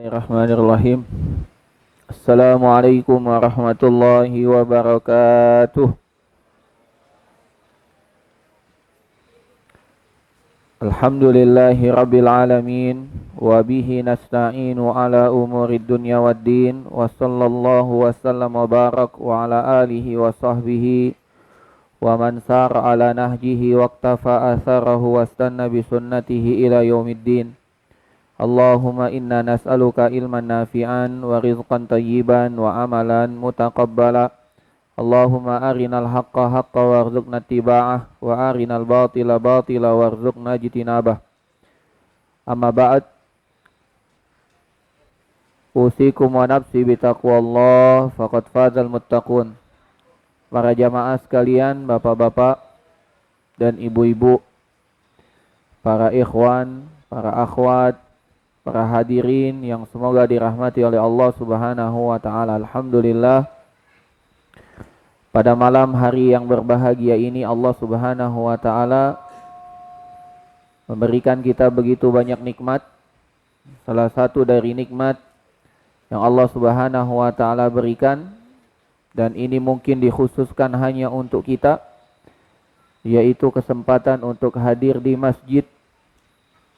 Bismillahirrahmanirrahim. Assalamualaikum warahmatullahi wabarakatuh. Alhamdulillahi rabbil alamin. Wa bihi nasta'inu ala umurid dunya waddin. Wa sallallahu wa sallam wa barak wa ala alihi wa sahbihi wa man sara ala nahjihi wa iktafa atharahu wa istanna bi sunnatihi ila yaumiddin. Allahumma inna nas'aluka ilman nafi'an wa rizqan tayyiban wa amalan mutaqabbala. Allahumma arinal haqqa haqqa warzuqna tiba'ah wa arinal batila batila warzuqna jitinabah. Amma ba'd, usikum wa nafsi bitaqwallah faqad fazal muttaqun. Para jamaah sekalian, bapak-bapak dan ibu-ibu, para ikhwan, para akhwat, para hadirin yang semoga dirahmati oleh Allah Subhanahu wa taala. Alhamdulillah, pada malam hari yang berbahagia ini Allah Subhanahu wa taala memberikan kita begitu banyak nikmat. Salah satu dari nikmat yang Allah Subhanahu wa taala berikan, dan ini mungkin dikhususkan hanya untuk kita, yaitu kesempatan untuk hadir di masjid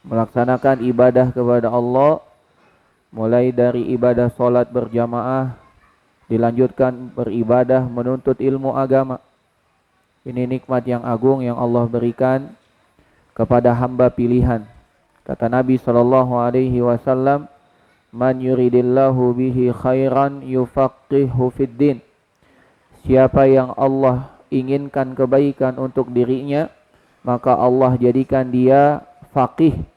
melaksanakan ibadah kepada Allah, mulai dari ibadah sholat berjamaah, dilanjutkan beribadah menuntut ilmu agama. Ini nikmat yang agung yang Allah berikan kepada hamba pilihan. Kata Nabi SAW, man yuridillahu bihi khairan yufaqihu fiddin. Siapa yang Allah inginkan kebaikan untuk dirinya, maka Allah jadikan dia faqih,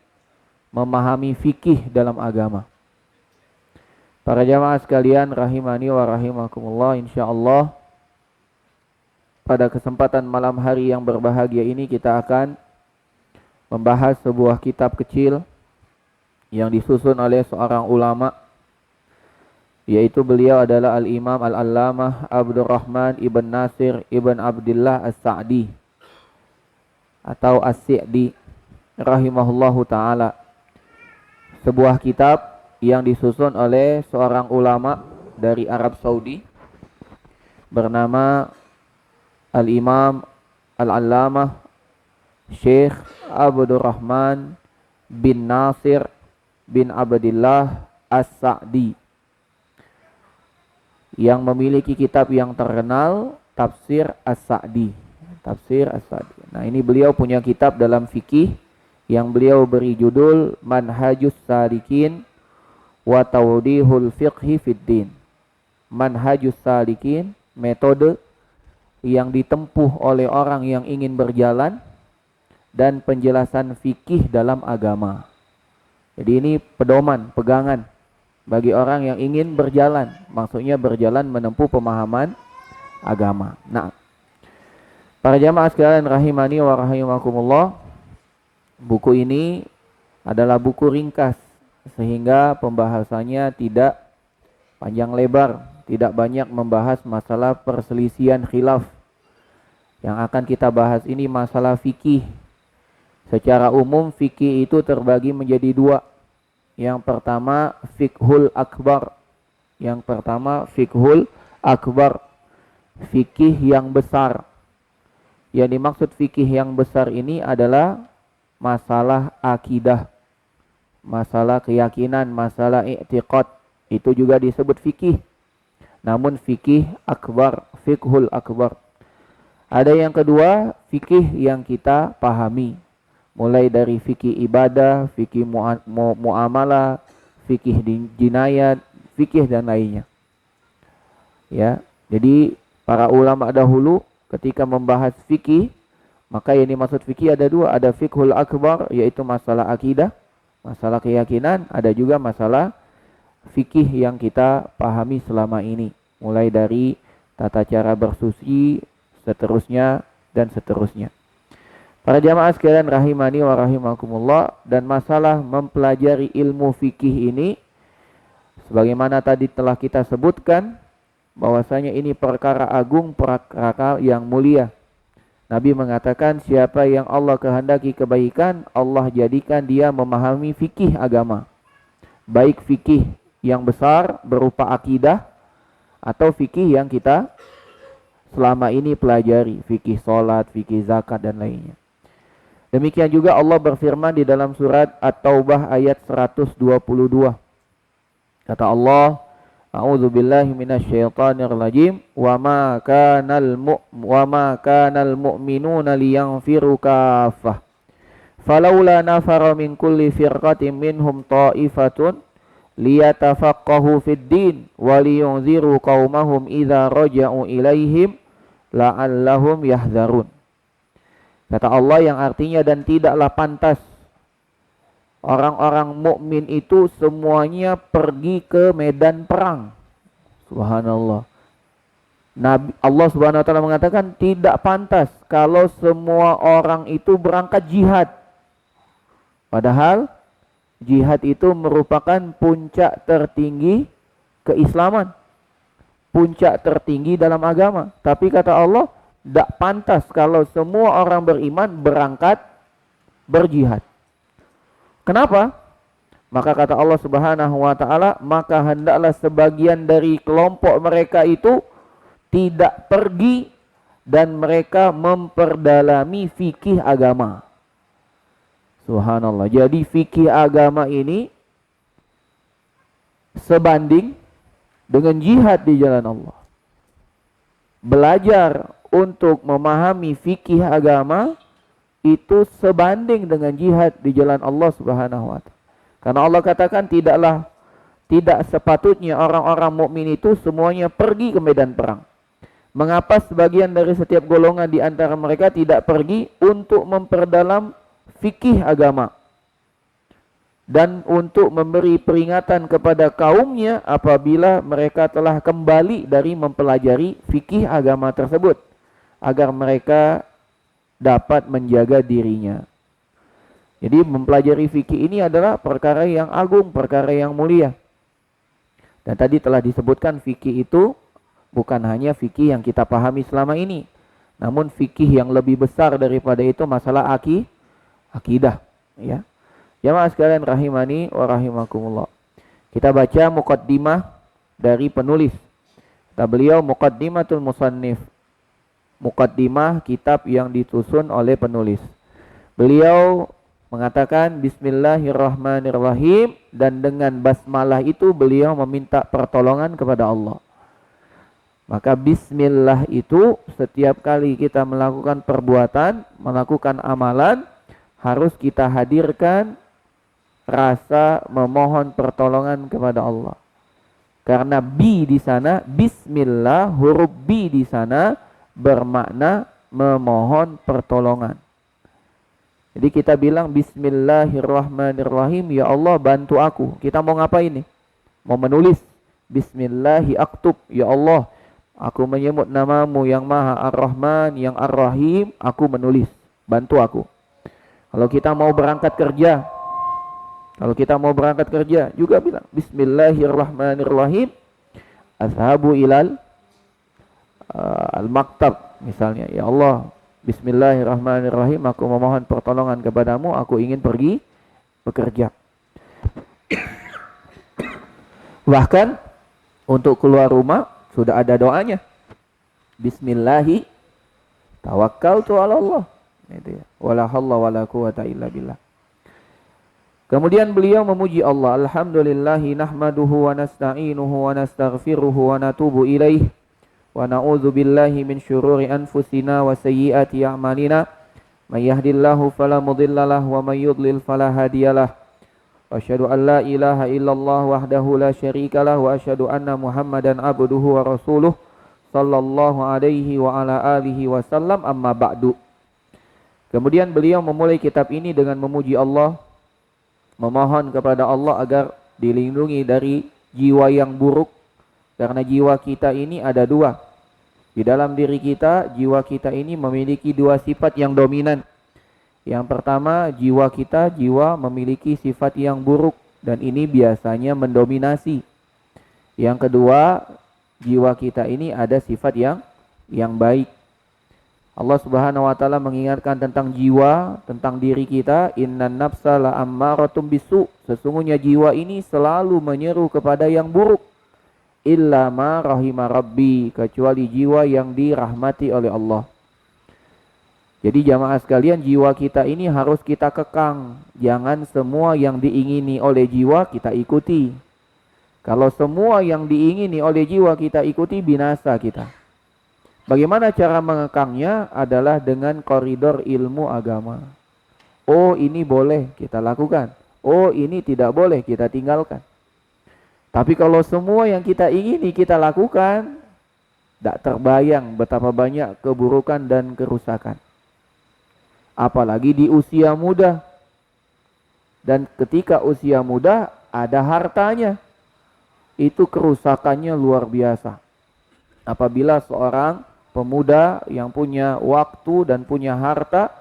memahami fikih dalam agama. Para jamaah sekalian rahimani wa rahimakumullah, insyaallah pada kesempatan malam hari yang berbahagia ini kita akan membahas sebuah kitab kecil yang disusun oleh seorang ulama, yaitu beliau adalah Al-Imam Al-Allamah Abdurrahman Ibn Nasir Ibn Abdillah As-Sa'di atau As-Sa'di rahimahullahu ta'ala. Sebuah kitab yang disusun oleh seorang ulama dari Arab Saudi bernama Al-Imam Al-Allamah Syekh Abdurrahman bin Nasir bin Abdillah As-Sa'di, yang memiliki kitab yang terkenal, Tafsir As-Sa'di. Tafsir As-Sa'di. Nah, ini beliau punya kitab dalam fikih yang beliau beri judul Manhajus Salikin wa Tawdihul Fiqhi Fiddin. Manhajus Salikin, metode yang ditempuh oleh orang yang ingin berjalan dan penjelasan fikih dalam agama. Jadi ini pedoman, pegangan bagi orang yang ingin berjalan, maksudnya berjalan menempuh pemahaman agama. Nah, para jamaah sekalian rahimani wa rahimakumullah, buku ini adalah buku ringkas sehingga pembahasannya tidak panjang lebar, tidak banyak membahas masalah perselisihan khilaf. Yang akan kita bahas ini masalah fikih. Secara umum fikih itu terbagi menjadi dua. Yang pertama fiqhul akbar. Yang pertama fiqhul akbar, fikih yang besar. Yang dimaksud fikih yang besar ini adalah masalah akidah, masalah keyakinan, masalah i'tiqad, itu juga disebut fikih. Namun fikih akbar, fiqhul akbar. Ada yang kedua, fikih yang kita pahami, mulai dari fikih ibadah, fikih muamalah, fikih jinayat, fikih dan lainnya. Ya, jadi para ulama dahulu ketika membahas fikih, maka yang dimaksud fikih ada dua, ada fiqhul akbar yaitu masalah akidah, masalah keyakinan, ada juga masalah fikih yang kita pahami selama ini, mulai dari tata cara bersuci, seterusnya dan seterusnya. Para jamaah sekalian rahimani wa rahimakumullah, dan masalah mempelajari ilmu fikih ini sebagaimana tadi telah kita sebutkan bahwasanya ini perkara agung, perkara yang mulia. Nabi mengatakan siapa yang Allah kehendaki kebaikan, Allah jadikan dia memahami fikih agama. baik fikih yang besar berupa akidah atau fikih yang kita selama ini pelajari, fikih salat, fikih zakat dan lainnya. Demikian juga Allah berfirman di dalam surat At-Taubah ayat 122. Kata Allah, A'udzu billahi minasyaitonir rajim, wa ma kanal mu'minuna liyanfiru kaffah. Falaula nafara min kulli firqatin minhum ta'ifatun liyatafaqahu fid din wa liyunziru qaumahum idza raja'u ilaihim la'allahum yahzarun. Kata Allah yang artinya, dan tidaklah pantas orang-orang mukmin itu semuanya pergi ke medan perang. Subhanallah. Nabi Allah Subhanahu wa taala mengatakan tidak pantas kalau semua orang itu berangkat jihad. Padahal jihad itu merupakan puncak tertinggi keislaman, puncak tertinggi dalam agama. Tapi kata Allah, tidak pantas kalau semua orang beriman berangkat berjihad. Kenapa? Maka kata Allah Subhanahu wa taala, maka hendaklah sebagian dari kelompok mereka itu tidak pergi dan mereka memperdalami fikih agama. Subhanallah. Jadi fikih agama ini sebanding dengan jihad di jalan Allah. Belajar untuk memahami fikih agama itu sebanding dengan jihad di jalan Allah Subhanahu wa taala. Karena Allah katakan tidak sepatutnya orang-orang mukmin itu semuanya pergi ke medan perang. Mengapa sebagian dari setiap golongan di antara mereka tidak pergi untuk memperdalam fikih agama dan untuk memberi peringatan kepada kaumnya apabila mereka telah kembali dari mempelajari fikih agama tersebut, agar mereka dapat menjaga dirinya. Jadi mempelajari fikih ini adalah perkara yang agung, perkara yang mulia. Dan tadi telah disebutkan fikih itu bukan hanya fikih yang kita pahami selama ini, namun fikih yang lebih besar daripada itu masalah akidah, ya. Jamaah sekalian rahimani wa rahimakumullah. Kita baca muqaddimah dari penulis. Kata beliau, Muqaddimatul Musannif. Muqaddimah kitab yang disusun oleh penulis. Beliau mengatakan Bismillahirrahmanirrahim, dan dengan basmalah itu beliau meminta pertolongan kepada Allah. Maka bismillah itu setiap kali kita melakukan perbuatan, melakukan amalan, harus kita hadirkan rasa memohon pertolongan kepada Allah. Karena bi di sana, bismillah, huruf bi di sana bermakna memohon pertolongan. Jadi kita bilang Bismillahirrahmanirrahim, ya Allah bantu aku. Kita mau ngapain nih? Mau menulis. Bismillahi aktub, ya Allah aku menyebut namamu yang Maha Ar-Rahman, yang Ar-Rahim, aku menulis. Bantu aku. Kalau kita mau berangkat kerja, juga bilang Bismillahirrahmanirrahim, azhabu ilal al-maktab misalnya, ya Allah Bismillahirrahmanirrahim, aku memohon pertolongan kepadamu, aku ingin pergi bekerja. Bahkan untuk keluar rumah sudah ada doanya, Bismillahi tawakkaltu ala Allah, itu ya, wala haula wala quwata illa billah. Kemudian beliau memuji Allah, alhamdulillahi nahmaduhu wa nasta'inuhu wa nastaghfiruhu wa natubu ilaih wa na'udzu billahi min syururi anfusina wa sayyiati a'malina, may yahdihillahu fala mudhillalah wa may yudlil fala hadiyalah. Wa asyhadu an la ilaha illallah wahdahu la syarikalah wa asyhadu anna Muhammadan abduhu wa rasuluh sallallahu alaihi wa ala alihi wasallam, amma ba'du. Kemudian beliau memulai kitab ini dengan memuji Allah, memohon kepada Allah agar dilindungi dari jiwa yang buruk, karena jiwa kita ini ada dua. Di dalam diri kita, jiwa kita ini memiliki dua sifat yang dominan. Yang pertama, jiwa kita memiliki sifat yang buruk, dan ini biasanya mendominasi. Yang kedua, jiwa kita ini ada sifat yang baik. Allah Subhanahu wa taala mengingatkan tentang jiwa, tentang diri kita, innan nafsa la ammaratum bisu. Sesungguhnya jiwa ini selalu menyeru kepada yang buruk. Illa ma rahima rabbi, kecuali jiwa yang dirahmati oleh Allah. Jadi jamaah sekalian, jiwa kita ini harus kita kekang. Jangan semua yang diingini oleh jiwa kita ikuti. Kalau semua yang diingini oleh jiwa kita ikuti, binasa kita. Bagaimana cara mengekangnya? Adalah dengan koridor ilmu agama. Oh, ini boleh kita lakukan. Oh, ini tidak boleh kita tinggalkan. Tapi kalau semua yang kita ingini kita lakukan, tidak terbayang betapa banyak keburukan dan kerusakan. Apalagi di usia muda. Dan ketika usia muda ada hartanya, itu kerusakannya luar biasa. Apabila seorang pemuda yang punya waktu dan punya harta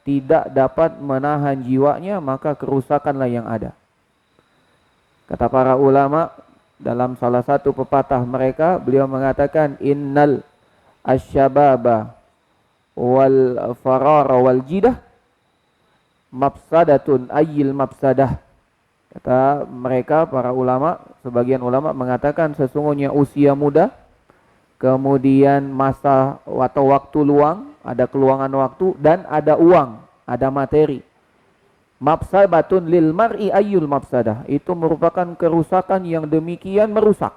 tidak dapat menahan jiwanya, maka kerusakanlah yang ada. Kata para ulama dalam salah satu pepatah mereka, beliau mengatakan innal asyababa wal farara wal jidah mafsadatun ayyil mafsadah. Kata mereka para ulama, sebagian ulama mengatakan sesungguhnya usia muda, kemudian masa atau waktu luang, ada keluangan waktu, dan ada uang, ada materi. Mafsadatun lil mar'i ayyul mafsadah, itu merupakan kerusakan yang demikian merusak.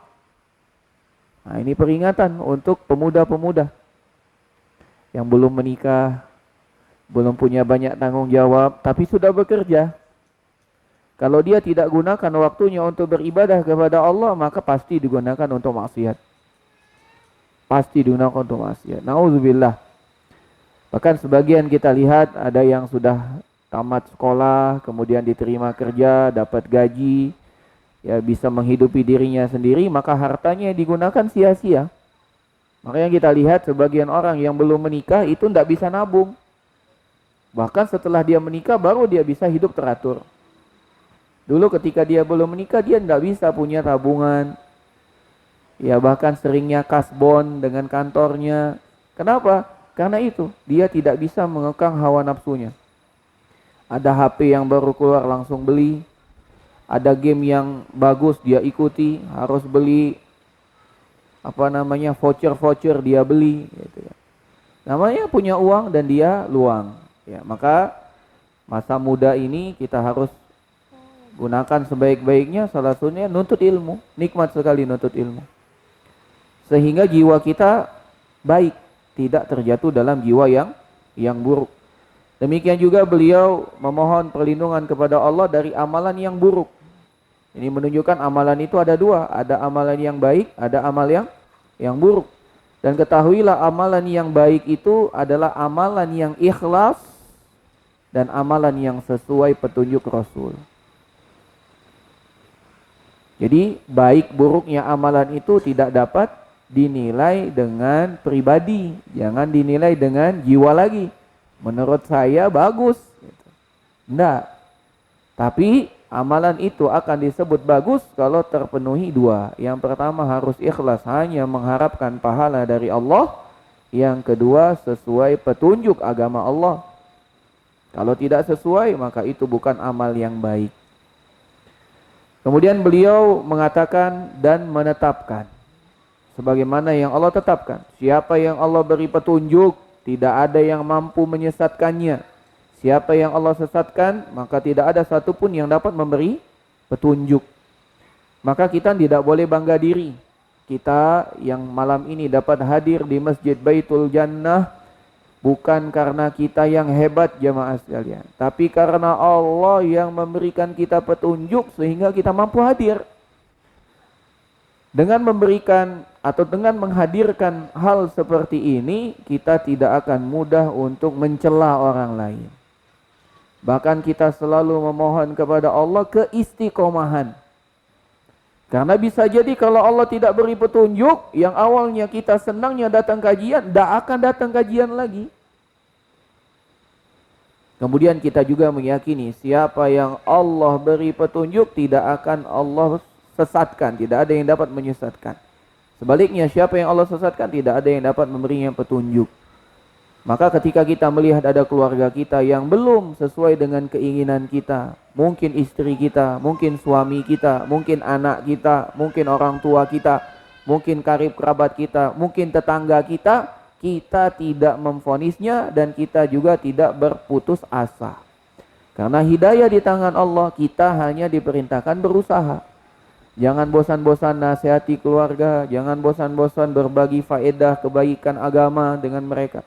Nah, ini peringatan untuk pemuda-pemuda yang belum menikah, belum punya banyak tanggung jawab, tapi sudah bekerja. Kalau dia tidak gunakan waktunya untuk beribadah kepada Allah, maka pasti digunakan untuk maksiat. Pasti digunakan untuk maksiat. Nauzubillah. Bahkan sebagian kita lihat ada yang sudah tamat sekolah, kemudian diterima kerja, dapat gaji, ya bisa menghidupi dirinya sendiri, maka hartanya digunakan sia-sia. Makanya kita lihat sebagian orang yang belum menikah itu tidak bisa nabung. Bahkan setelah dia menikah baru dia bisa hidup teratur. Dulu ketika dia belum menikah dia tidak bisa punya tabungan. Ya bahkan seringnya kasbon dengan kantornya. Kenapa? Karena itu dia tidak bisa mengekang hawa nafsunya. Ada HP yang baru keluar langsung beli. Ada game yang bagus dia ikuti, harus beli voucher dia beli gitu ya. Namanya punya uang dan dia luang. Ya, maka masa muda ini kita harus gunakan sebaik-baiknya, salah satunya nuntut ilmu. Nikmat sekali nuntut ilmu. Sehingga jiwa kita baik, tidak terjatuh dalam jiwa yang buruk. Demikian juga beliau memohon perlindungan kepada Allah dari amalan yang buruk. Ini menunjukkan amalan itu ada dua, ada amalan yang baik, ada amal yang buruk. Dan ketahuilah amalan yang baik itu adalah amalan yang ikhlas dan amalan yang sesuai petunjuk Rasul. Jadi baik buruknya amalan itu tidak dapat dinilai dengan pribadi, jangan dinilai dengan jiwa lagi. Menurut saya bagus, enggak. Tapi amalan itu akan disebut bagus kalau terpenuhi dua. Yang pertama harus ikhlas, hanya mengharapkan pahala dari Allah. Yang kedua sesuai petunjuk agama Allah. Kalau tidak sesuai maka itu bukan amal yang baik. Kemudian beliau mengatakan dan menetapkan sebagaimana yang Allah tetapkan. Siapa yang Allah beri petunjuk, tidak ada yang mampu menyesatkannya. Siapa yang Allah sesatkan, maka tidak ada satupun yang dapat memberi petunjuk. Maka kita tidak boleh bangga diri. Kita yang malam ini dapat hadir di Masjid Baitul Jannah bukan karena kita yang hebat jamaah sekalian, tapi karena Allah yang memberikan kita petunjuk sehingga kita mampu hadir. Dengan memberikan atau dengan menghadirkan hal seperti ini, kita tidak akan mudah untuk mencela orang lain. Bahkan kita selalu memohon kepada Allah keistiqomahan. Karena bisa jadi kalau Allah tidak beri petunjuk, yang awalnya kita senangnya datang kajian, tidak akan datang kajian lagi. Kemudian kita juga meyakini siapa yang Allah beri petunjuk tidak akan Allah sesatkan, tidak ada yang dapat menyesatkan. Sebaliknya siapa yang Allah sesatkan tidak ada yang dapat memberinya petunjuk. Maka ketika kita melihat ada keluarga kita yang belum sesuai dengan keinginan kita, mungkin istri kita, mungkin suami kita, mungkin anak kita, mungkin orang tua kita, mungkin karib kerabat kita, mungkin tetangga kita, kita tidak memvonisnya dan kita juga tidak berputus asa. Karena hidayah di tangan Allah, kita hanya diperintahkan berusaha. Jangan bosan-bosan nasihati keluarga, jangan bosan-bosan berbagi faedah kebaikan agama dengan mereka.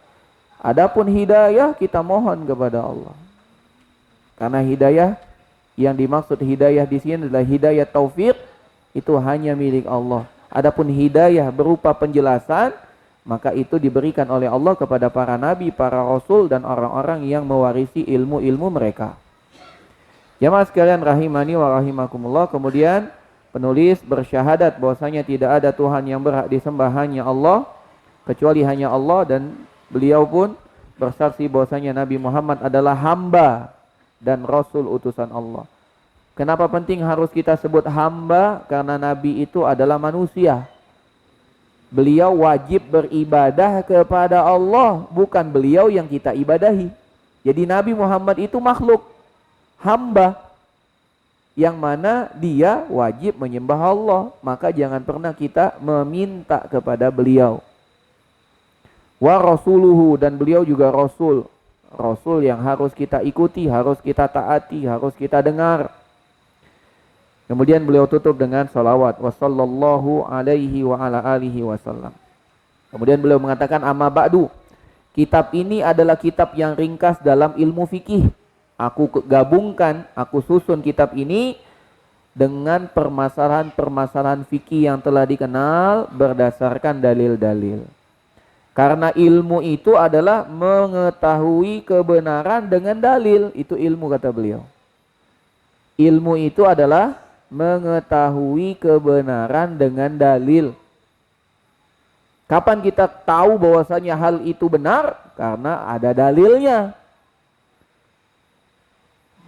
Adapun hidayah kita mohon kepada Allah. Karena hidayah yang dimaksud hidayah di sini adalah hidayah taufik, itu hanya milik Allah. Adapun hidayah berupa penjelasan, maka itu diberikan oleh Allah kepada para nabi, para rasul dan orang-orang yang mewarisi ilmu-ilmu mereka. Jamaah sekalian rahimani wa rahimakumullah. Kemudian penulis bersyahadat bahwasanya tidak ada Tuhan yang berhak disembah hanya Allah, kecuali hanya Allah, dan beliau pun bersaksi bahwasanya Nabi Muhammad adalah hamba dan rasul utusan Allah. Kenapa penting harus kita sebut hamba? Karena Nabi itu adalah manusia. Beliau wajib beribadah kepada Allah, bukan beliau yang kita ibadahi. Jadi Nabi Muhammad itu makhluk, hamba, yang mana dia wajib menyembah Allah. Maka jangan pernah kita meminta kepada beliau. Wa rasuluhu, dan beliau juga rasul. Rasul yang harus kita ikuti, harus kita taati, harus kita dengar. Kemudian beliau tutup dengan salawat. Wa sallallahu alaihi wa ala alihi wasallam. Kemudian beliau mengatakan, amma ba'du. Kitab ini adalah kitab yang ringkas dalam ilmu fikih. Aku gabungkan, aku susun kitab ini dengan permasalahan-permasalahan fikih yang telah dikenal berdasarkan dalil-dalil. Karena ilmu itu adalah mengetahui kebenaran dengan dalil. Itu ilmu, kata beliau. Ilmu itu adalah mengetahui kebenaran dengan dalil. Kapan kita tahu bahwasanya hal itu benar? Karena ada dalilnya.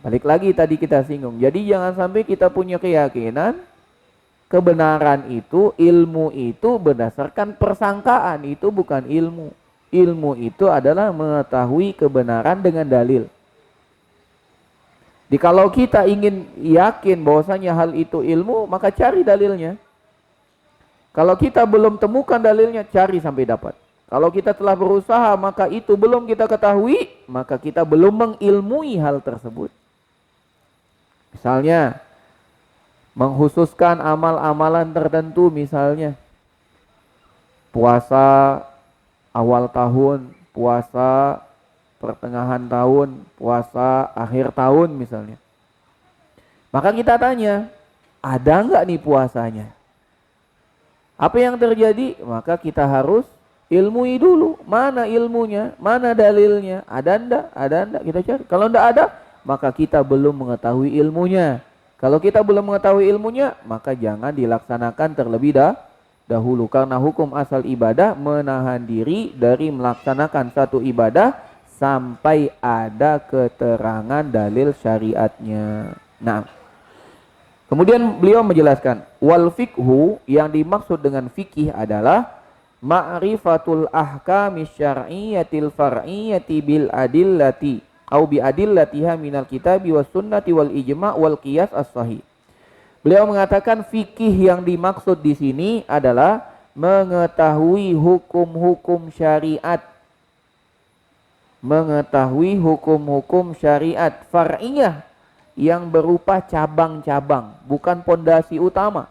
Balik lagi tadi kita singgung. Jadi jangan sampai kita punya keyakinan kebenaran itu, ilmu itu berdasarkan persangkaan. Itu bukan ilmu. Ilmu itu adalah mengetahui kebenaran dengan dalil. Jadi kalau kita ingin yakin bahwasanya hal itu ilmu, maka cari dalilnya. Kalau kita belum temukan dalilnya, cari sampai dapat. Kalau kita telah berusaha, maka itu belum kita ketahui, maka kita belum mengilmui hal tersebut. Misalnya, menghususkan amal-amalan tertentu, misalnya puasa awal tahun, puasa pertengahan tahun, puasa akhir tahun misalnya. Maka kita tanya, ada enggak nih puasanya? Apa yang terjadi? Maka kita harus ilmui dulu. Mana ilmunya? Mana dalilnya? Ada enggak? Ada enggak? Kita cari. Kalau enggak ada, maka kita belum mengetahui ilmunya. Kalau kita belum mengetahui ilmunya, maka jangan dilaksanakan terlebih dahulu. Karena hukum asal ibadah menahan diri dari melaksanakan satu ibadah sampai ada keterangan dalil syariatnya. Nah, kemudian beliau menjelaskan, wal fikhu, yang dimaksud dengan fikih adalah ma'rifatul ahkami syar'iyyatil far'iyyati bil adillati au bi adillatiha minal kitabi was sunnati wal ijma' wal qiyas as-sahih. Beliau mengatakan fikih yang dimaksud di sini adalah mengetahui hukum-hukum syariat. Mengetahui hukum-hukum syariat far'iyah yang berupa cabang-cabang, bukan pondasi utama.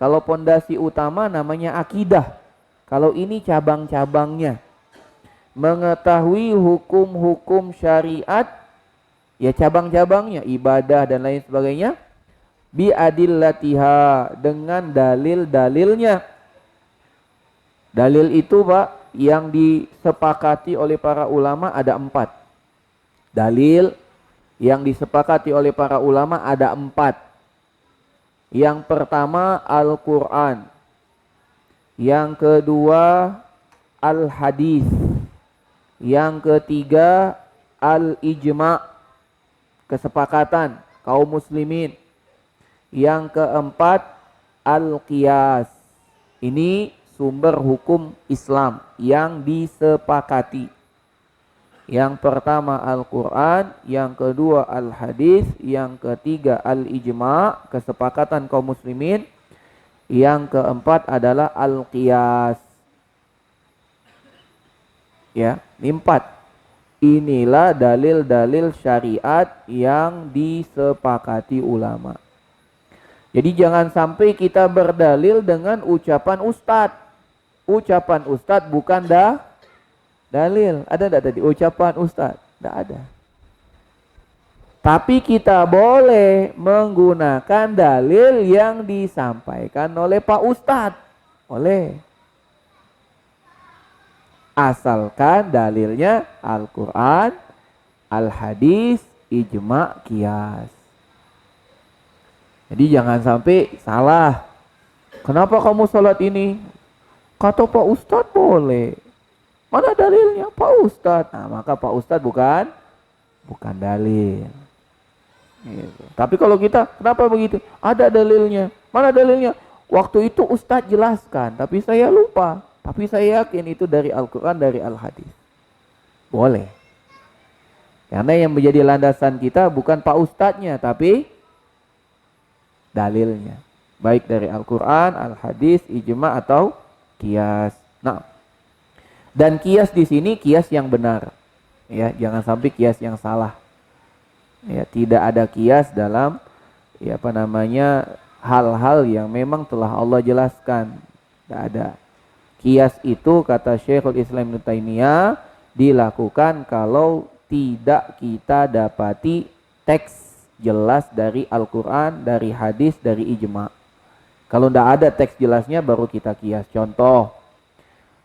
Kalau pondasi utama namanya akidah. Kalau ini cabang-cabangnya. Mengetahui hukum-hukum syariat, ya cabang-cabangnya, ibadah dan lain sebagainya, bi adillatiha, dengan dalil-dalilnya. Dalil itu Pak, yang disepakati oleh para ulama ada 4. Dalil yang disepakati oleh para ulama ada 4. Yang pertama Al-Quran, yang kedua Al-Hadis, yang ketiga Al-Ijma', kesepakatan kaum muslimin, yang keempat Al-Qiyas, ini sumber hukum Islam yang disepakati. Yang pertama Al-Quran, yang kedua Al-Hadis, yang ketiga Al-Ijma', kesepakatan kaum muslimin, yang keempat adalah Al-Qiyas. Ya, ini 4. Inilah dalil-dalil syariat yang disepakati ulama. Jadi jangan sampai kita berdalil dengan ucapan ustadz. Ucapan ustadz bukan dalil. Ada enggak tadi ucapan ustadz? Tidak ada. Tapi kita boleh menggunakan dalil yang disampaikan oleh Pak Ustadz. Boleh. Asalkan dalilnya Al-Quran, Al-Hadis, Ijma', Qiyas. Jadi jangan sampai salah. Kenapa kamu sholat ini? Kata Pak Ustadz boleh. Mana dalilnya? Pak Ustadz. Nah, maka Pak Ustadz bukan dalil. Gitu. Tapi kalau kita, kenapa begitu? Ada dalilnya. Mana dalilnya? Waktu itu Ustadz jelaskan, tapi saya lupa. Tapi saya yakin itu dari Al-Quran, dari Al-Hadis. Boleh. Karena yang menjadi landasan kita bukan Pak Ustadznya, tapi dalilnya. Baik dari Al-Quran, Al-Hadis, Ijma' atau Qiyas. Nah, dan Qiyas di sini Qiyas yang benar. Ya, jangan sampai Qiyas yang salah. Ya, tidak ada qiyas dalam hal-hal yang memang telah Allah jelaskan. Tidak ada. Qiyas itu kata Syekhul Islam Ibnu Taimiyah dilakukan kalau tidak kita dapati teks jelas dari Al-Quran, dari hadis, dari ijma'. Kalau tidak ada teks jelasnya baru kita qiyas. Contoh,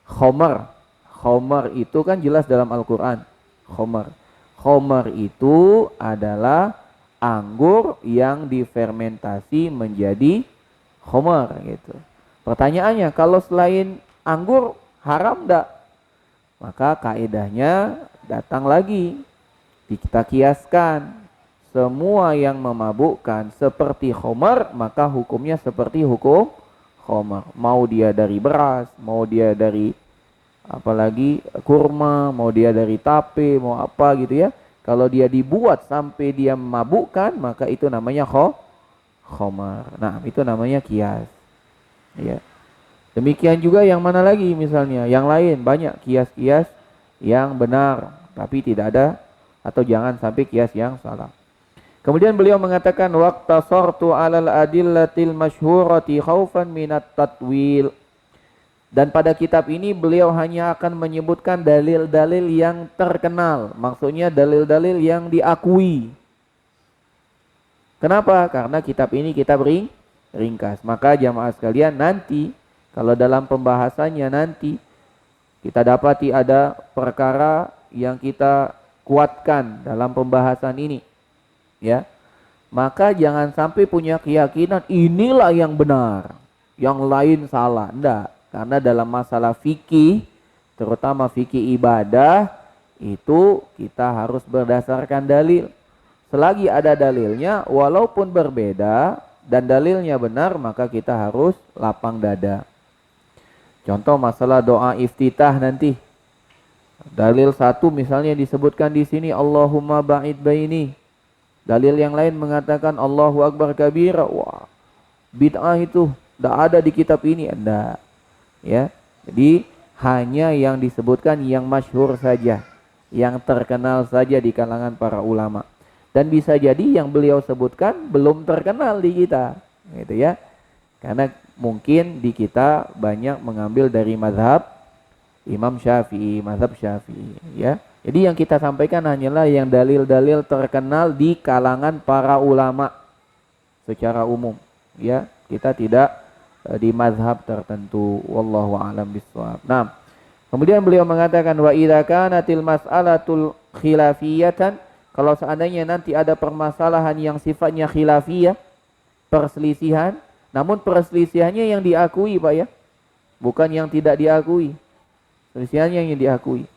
khomer. Khomer itu kan jelas dalam Al-Quran. Khomer. Khomer itu adalah anggur yang difermentasi menjadi khomer gitu. Pertanyaannya, kalau selain anggur haram enggak? Maka kaidahnya datang lagi. Kita kiaskan. Semua yang memabukkan seperti khomer, maka hukumnya seperti hukum khomer. Mau dia dari beras, mau dia dari apalagi kurma, mau dia dari tape, mau apa gitu ya. Kalau dia dibuat sampai dia memabukkan, maka itu namanya khomer. Nah, itu namanya qiyas. Ya. Demikian juga yang mana lagi misalnya, yang lain banyak qiyas-qiyas yang benar, tapi tidak ada atau jangan sampai qiyas yang salah. Kemudian beliau mengatakan waqtasartu 'alal adillatil masyhurati khaufan minat tatwil. Dan pada kitab ini beliau hanya akan menyebutkan dalil-dalil yang terkenal. Maksudnya dalil-dalil yang diakui. Kenapa? Karena kitab ini kitab ringkas. Maka jamaah sekalian nanti kalau dalam pembahasannya nanti kita dapati ada perkara yang kita kuatkan dalam pembahasan ini. Ya. Maka jangan sampai punya keyakinan inilah yang benar. Yang lain salah. Enggak. Karena dalam masalah fikih, terutama fikih ibadah, itu kita harus berdasarkan dalil. Selagi ada dalilnya, walaupun berbeda dan dalilnya benar, maka kita harus lapang dada. Contoh masalah doa iftitah nanti. Dalil satu misalnya disebutkan di sini, Allahumma ba'id baini. Dalil yang lain mengatakan Allahu Akbar kabira. Wah, bid'ah itu tidak ada di kitab ini. Enggak. Ya, jadi hanya yang disebutkan yang masyhur saja, yang terkenal saja di kalangan para ulama. Dan bisa jadi yang beliau sebutkan belum terkenal di kita, gitu ya. Karena mungkin di kita banyak mengambil dari mazhab Imam Syafi'i, mazhab Syafi'i, ya. Jadi yang kita sampaikan hanyalah yang dalil-dalil terkenal di kalangan para ulama secara umum, ya. Kita tidak di mazhab tertentu, wallahu a'lam bishawab. Nah, kemudian beliau mengatakan wa idza kanatil mas'alatul khilafiyatan, kalau seandainya nanti ada permasalahan yang sifatnya khilafiyah, perselisihan, namun perselisihannya yang diakui Pak ya, bukan yang tidak diakui, perselisihannya yang diakui,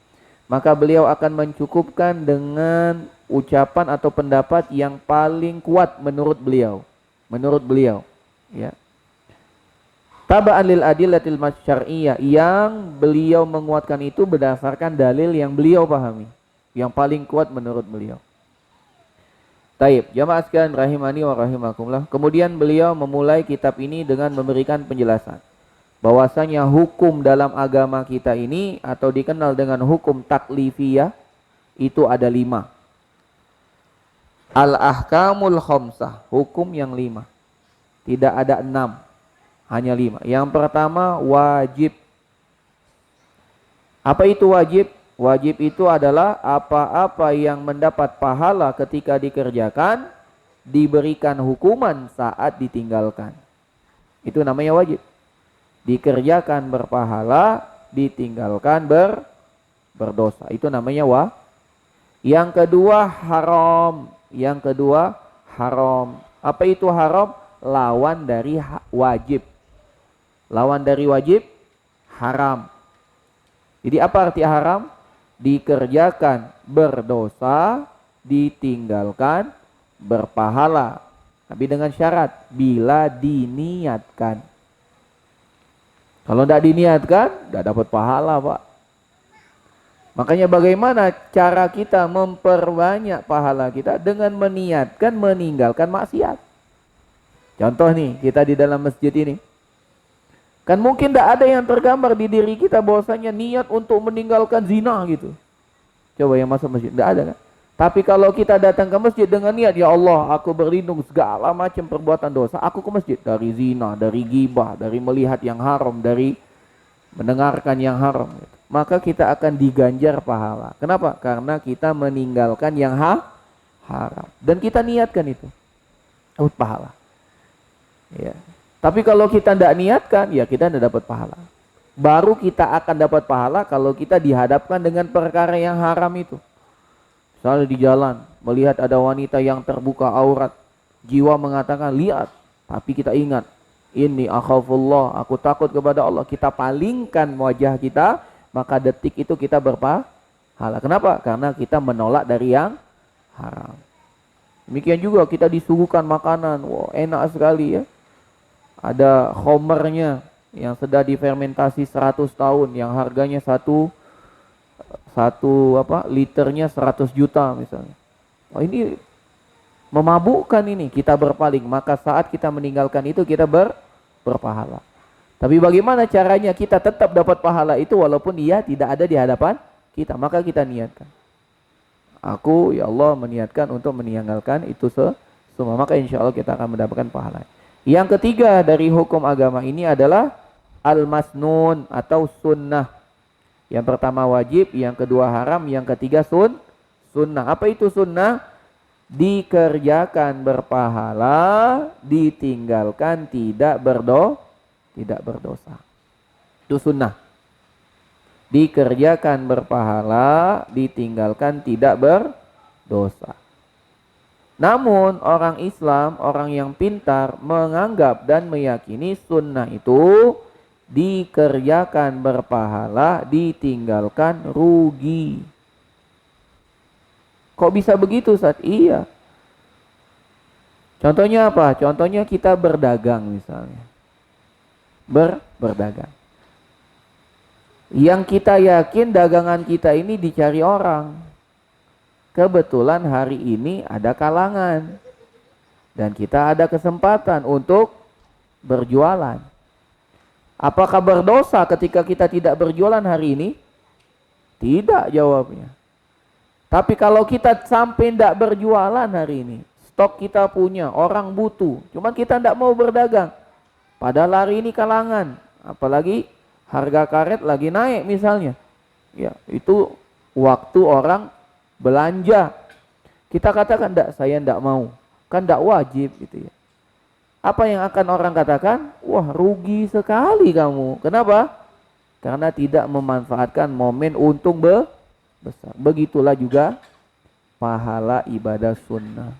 maka beliau akan mencukupkan dengan ucapan atau pendapat yang paling kuat menurut beliau, ya. Taba'an lil adillatil masyar'iyah, yang beliau menguatkan itu berdasarkan dalil yang beliau pahami. Yang paling kuat menurut beliau. Taib, jamaah sekalian rahimani wa rahimakumullah. Kemudian beliau memulai kitab ini dengan memberikan penjelasan bahwasanya hukum dalam agama kita ini atau dikenal dengan hukum taklifiyah itu ada 5. Al-ahkamul khamsah, hukum yang 5. Tidak ada 6, hanya 5. Yang pertama wajib. Apa itu wajib? Wajib itu adalah apa-apa yang mendapat pahala ketika dikerjakan, diberikan hukuman saat ditinggalkan. Itu namanya wajib. Dikerjakan berpahala, ditinggalkan berdosa. Itu namanya Yang kedua haram. Yang kedua haram. Apa itu haram? Lawan dari wajib. Lawan dari wajib haram. Jadi apa arti haram? Dikerjakan berdosa, ditinggalkan berpahala. Tapi dengan syarat bila diniatkan. Kalau tidak diniatkan, tidak dapat pahala, Pak. Makanya bagaimana cara kita memperbanyak pahala kita dengan meniatkan meninggalkan maksiat. Contoh nih, kita di dalam masjid ini. Kan mungkin tidak ada yang tergambar di diri kita bahwasanya niat untuk meninggalkan zina gitu. Coba yang masuk masjid, tidak ada kan? Tapi kalau kita datang ke masjid dengan niat, ya Allah, aku berlindung segala macam perbuatan dosa, aku ke masjid. Dari zina, dari ghibah, dari melihat yang haram, dari mendengarkan yang haram. Gitu. Maka kita akan diganjar pahala. Kenapa? Karena kita meninggalkan yang haram. Dan kita niatkan itu. Dapat pahala. Ya. Tapi kalau kita tidak niatkan, ya kita tidak dapat pahala. Baru kita akan dapat pahala kalau kita dihadapkan dengan perkara yang haram itu. Misalnya di jalan, melihat ada wanita yang terbuka aurat. Jiwa mengatakan, lihat. Tapi kita ingat, ini akhafullah, aku takut kepada Allah. Kita palingkan wajah kita, maka detik itu kita berpahala. Kenapa? Karena kita menolak dari yang haram. Demikian juga kita disuguhkan makanan, wow, enak sekali ya. Ada khomernya yang sudah difermentasi 100 tahun yang harganya satu liternya 100 juta misalnya. Oh, ini memabukkan ini, kita berpaling. Maka saat kita meninggalkan itu kita berpahala. Tapi bagaimana caranya kita tetap dapat pahala itu walaupun dia tidak ada di hadapan kita? Maka kita niatkan. Aku ya Allah meniatkan untuk meninggalkan itu semua. Maka insya Allah kita akan mendapatkan pahala. Yang ketiga dari hukum agama ini adalah al-masnun atau sunnah. Yang pertama wajib, yang kedua haram, yang ketiga sunnah. Apa itu sunnah? Dikerjakan berpahala, ditinggalkan tidak berdosa. Itu sunnah. Dikerjakan berpahala, ditinggalkan tidak berdosa. Namun orang Islam, orang yang pintar menganggap dan meyakini sunnah itu dikerjakan berpahala, ditinggalkan rugi. Kok bisa begitu Ustaz? Iya. Contohnya apa? Contohnya kita berdagang misalnya. Berdagang. Yang kita yakin dagangan kita ini dicari orang. Kebetulan hari ini ada kalangan. Dan kita ada kesempatan untuk berjualan. Apakah berdosa ketika kita tidak berjualan hari ini? Tidak jawabnya. Tapi kalau kita sampai tidak berjualan hari ini, stok kita punya, orang butuh, cuman kita tidak mau berdagang. Padahal hari ini kalangan, apalagi harga karet lagi naik misalnya. Ya, itu waktu orang belanja. Kita katakan enggak, saya enggak mau. Kan enggak wajib gitu ya. Apa yang akan orang katakan? Wah, rugi sekali kamu. Kenapa? Karena tidak memanfaatkan momen untung besar. Begitulah juga pahala ibadah sunnah.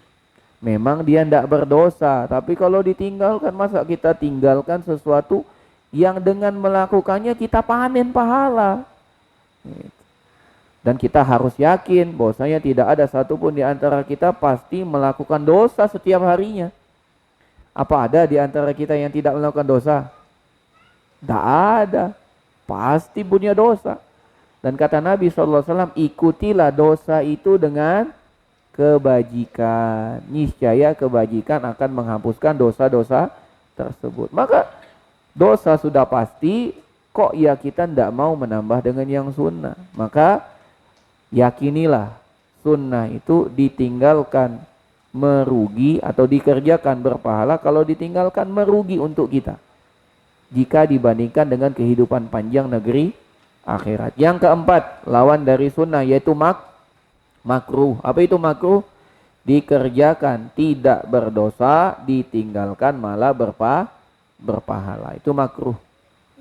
Memang dia tidak berdosa, tapi kalau ditinggalkan, masa kita tinggalkan sesuatu yang dengan melakukannya kita panen pahala. Dan kita harus yakin bahwasanya tidak ada satupun di antara kita pasti melakukan dosa setiap harinya. Apa ada di antara kita yang tidak melakukan dosa? Tidak ada. Pasti punya dosa. Dan kata Nabi SAW, ikutilah dosa itu dengan kebajikan. Niscaya kebajikan akan menghapuskan dosa-dosa tersebut. Maka dosa sudah pasti, kok ya kita tidak mau menambah dengan yang sunnah. Maka yakinilah sunnah itu ditinggalkan merugi atau dikerjakan berpahala, kalau ditinggalkan merugi untuk kita jika dibandingkan dengan kehidupan panjang negeri akhirat. Yang keempat, lawan dari sunnah yaitu makruh. Apa itu makruh? Dikerjakan tidak berdosa, ditinggalkan malah berpahala. Itu makruh.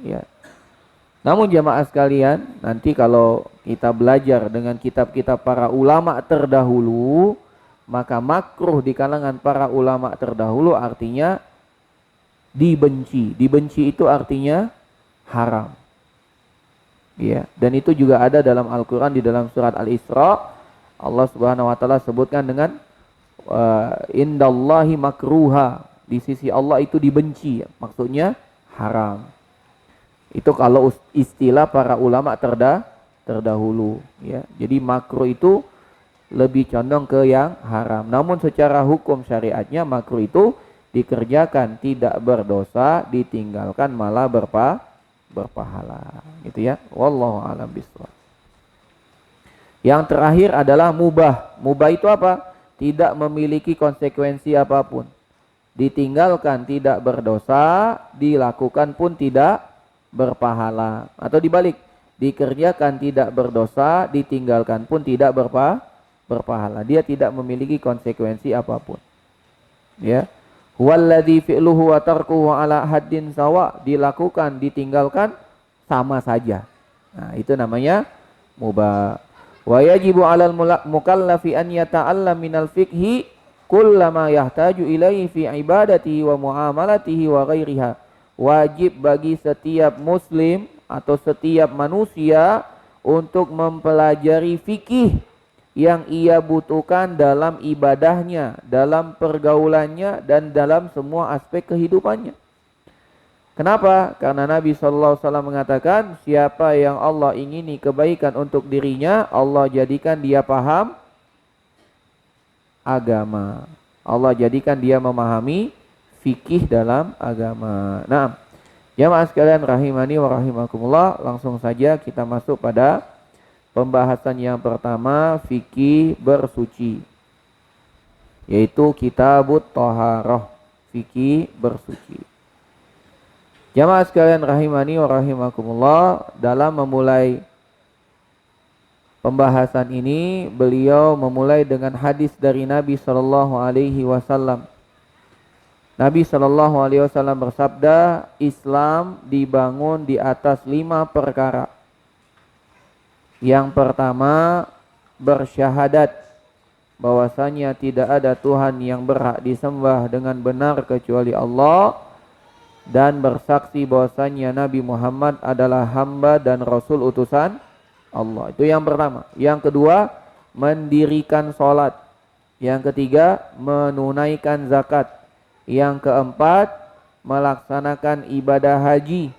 Ya. Namun jamaah sekalian, nanti kalau kita belajar dengan kitab-kitab para ulama terdahulu, maka makruh di kalangan para ulama terdahulu artinya dibenci. Dibenci itu artinya haram. Ya, dan itu juga ada dalam Al-Qur'an di dalam surat Al-Isra. Allah Subhanahu wa taala sebutkan dengan indallahi makruha. Di sisi Allah itu dibenci, maksudnya haram. Itu kalau istilah para ulama terdahulu, ya. Jadi makruh itu lebih condong ke yang haram. Namun secara hukum syariatnya makruh itu dikerjakan tidak berdosa, ditinggalkan malah berpahala. Gitu ya. Wallahu a'lam bishawab. Yang terakhir adalah mubah. Mubah itu apa? Tidak memiliki konsekuensi apapun. Ditinggalkan tidak berdosa, dilakukan pun tidak berpahala. Atau dibalik, dikerjakan tidak berdosa, ditinggalkan pun tidak berpahala. Dia tidak memiliki konsekuensi apapun. Ya. Huwallazi fi'luhu wa tarkuhu ala haddin sawa, dilakukan ditinggalkan sama saja. Nah, itu namanya mubah. Wa yajibu 'alal mukallafi an yata'allam minal fiqhi kullama yahtaju ilaihi fi ibadatihi wa muamalatihi wa ghairiha. Wajib bagi setiap muslim atau setiap manusia untuk mempelajari fikih yang ia butuhkan dalam ibadahnya, dalam pergaulannya, dan dalam semua aspek kehidupannya. Kenapa? Karena Nabi SAW mengatakan, siapa yang Allah ingini kebaikan untuk dirinya, Allah jadikan dia paham agama. Allah jadikan dia memahami fikih dalam agama. Nah, jamaah sekalian rahimani wa rahimakumullah, langsung saja kita masuk pada pembahasan yang pertama, fikih bersuci, yaitu kitabut thaharah, fikih bersuci. Jamaah sekalian rahimani wa rahimakumullah, dalam memulai pembahasan ini beliau memulai dengan hadis dari Nabi sallallahu alaihi wasallam. Nabi sallallahu alaihi wasallam bersabda, Islam dibangun di atas 5 perkara. Yang pertama, bersyahadat bahwasanya tidak ada Tuhan yang berhak disembah dengan benar kecuali Allah, dan bersaksi bahwasanya Nabi Muhammad adalah hamba dan rasul utusan Allah. Itu yang pertama. Yang kedua, mendirikan sholat. Yang ketiga, menunaikan zakat. Yang keempat, melaksanakan ibadah haji.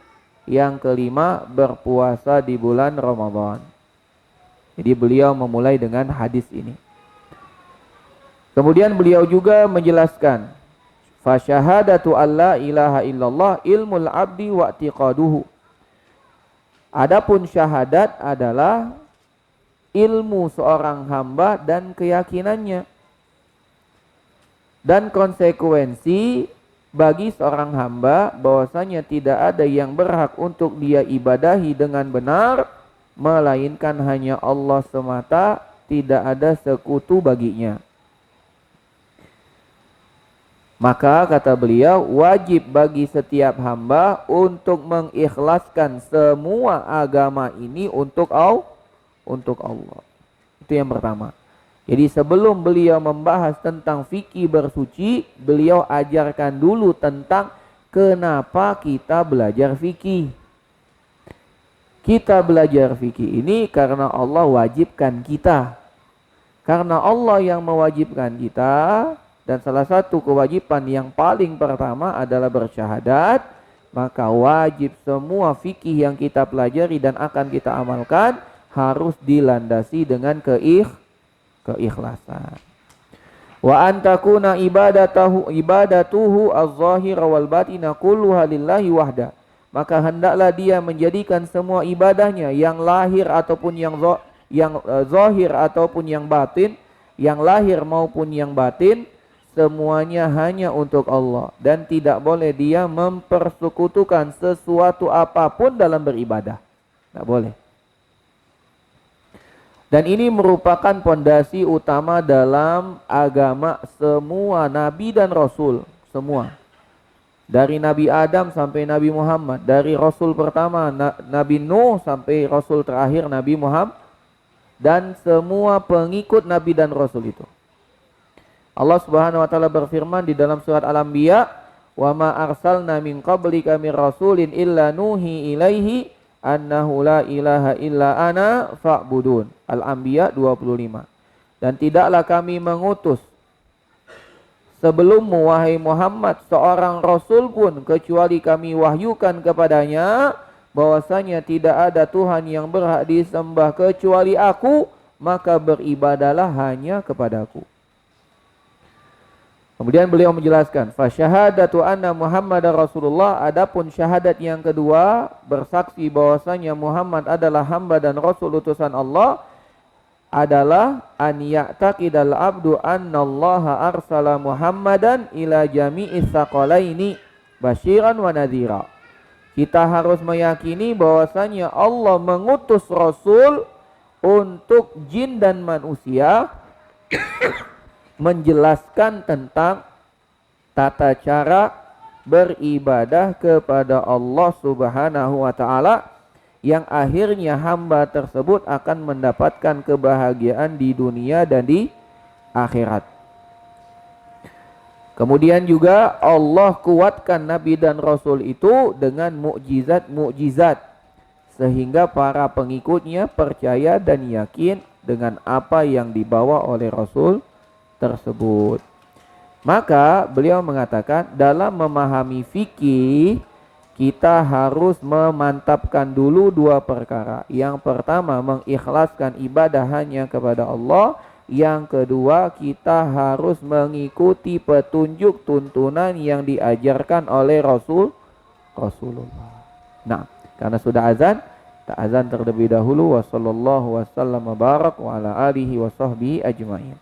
Yang kelima, berpuasa di bulan Ramadan. Jadi beliau memulai dengan hadis ini. Kemudian beliau juga menjelaskan, fasyahadatu alla ilaha illallah ilmul abdi wa i'tiqaduhu. Adapun syahadat adalah ilmu seorang hamba dan keyakinannya. Dan konsekuensi bagi seorang hamba bahwasanya tidak ada yang berhak untuk dia ibadahi dengan benar melainkan hanya Allah semata, tidak ada sekutu baginya. Maka kata beliau, wajib bagi setiap hamba untuk mengikhlaskan semua agama ini untuk Allah. Itu yang pertama. Jadi sebelum beliau membahas tentang fikih bersuci, beliau ajarkan dulu tentang kenapa kita belajar fikih. Kita belajar fikih ini karena Allah wajibkan kita. Karena Allah yang mewajibkan kita, dan salah satu kewajiban yang paling pertama adalah bersyahadat, maka wajib semua fikih yang kita pelajari dan akan kita amalkan harus dilandasi dengan keikhlasan. Wa antakuna ibadatuhu az-zahira wal batina kulluha lillahi wahda. Maka hendaklah dia menjadikan semua ibadahnya yang lahir ataupun yang zahir ataupun yang batin, yang lahir maupun yang batin, semuanya hanya untuk Allah, dan tidak boleh dia mempersekutukan sesuatu apapun dalam beribadah. Tidak boleh. Dan ini merupakan pondasi utama dalam agama semua nabi dan rasul. Semua. Dari Nabi Adam sampai Nabi Muhammad. Dari rasul pertama Nabi Nuh sampai rasul terakhir Nabi Muhammad. Dan semua pengikut nabi dan rasul itu. Allah Subhanahu wa taala berfirman di dalam surat Al-Anbiya, "Wa ma arsalna min qablika mir rasulin illa nuhi ilaihi annahu la ilaha illa ana fa'budun." Al-Anbiya 25. Dan tidaklah kami mengutus sebelummu wahai Muhammad seorang rasul pun kecuali kami wahyukan kepadanya bahwasanya tidak ada Tuhan yang berhak disembah kecuali aku, maka beribadalah hanya kepadaku. Kemudian beliau menjelaskan, fa syahadatu anna Muhammadar Rasulullah, adapun syahadat yang kedua, bersaksi bahwasanya Muhammad adalah hamba dan rasul utusan Allah, adalah an ya'taqidal abdu annallaha arsala Muhammadan ila jami'is saqalaini basyiran wa nadhira. Kita harus meyakini bahwasanya Allah mengutus rasul untuk jin dan manusia menjelaskan tentang tata cara beribadah kepada Allah Subhanahu wa taala, yang akhirnya hamba tersebut akan mendapatkan kebahagiaan di dunia dan di akhirat. Kemudian juga Allah kuatkan nabi dan rasul itu dengan mukjizat-mukjizat sehingga para pengikutnya percaya dan yakin dengan apa yang dibawa oleh rasul tersebut. Maka beliau mengatakan dalam memahami fikih kita harus memantapkan dulu dua perkara. Yang pertama, mengikhlaskan ibadah hanya kepada Allah. Yang kedua, kita harus mengikuti petunjuk tuntunan yang diajarkan oleh Rasulullah. Nah, karena sudah azan, kita azan terlebih dahulu. Wassallallahu wasallam barak wa ala alihi wa sahbihi ajma'in.